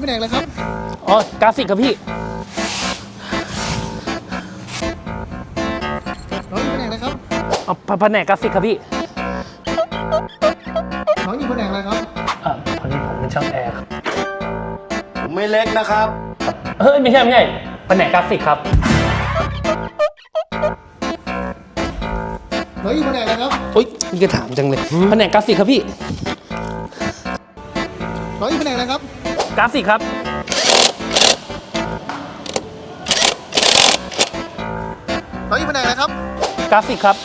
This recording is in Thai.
แผนกอะไรครับ อ๋อกราฟิกครับพี่ น้องอยู่แผนกอะไรครับ อ๋อแผนกกราฟิกครับพี่ น้องอยู่แผนกอะไรครับ พอดีผมเป็นช่างแอร์ครับ ผมไม่เล็กนะครับ เฮ้ยไม่ใช่แผนกกราฟิกครับ น้องอยู่แผนกอะไรครับ โอ๊ยนี่ก็ถามจังเลยแผนกกราฟิกครับพี่ น้องอยู่แผนกอะไรครับ กราฟิกครับ น้องอยู่แผนกอะไรครับ กราฟิกครับ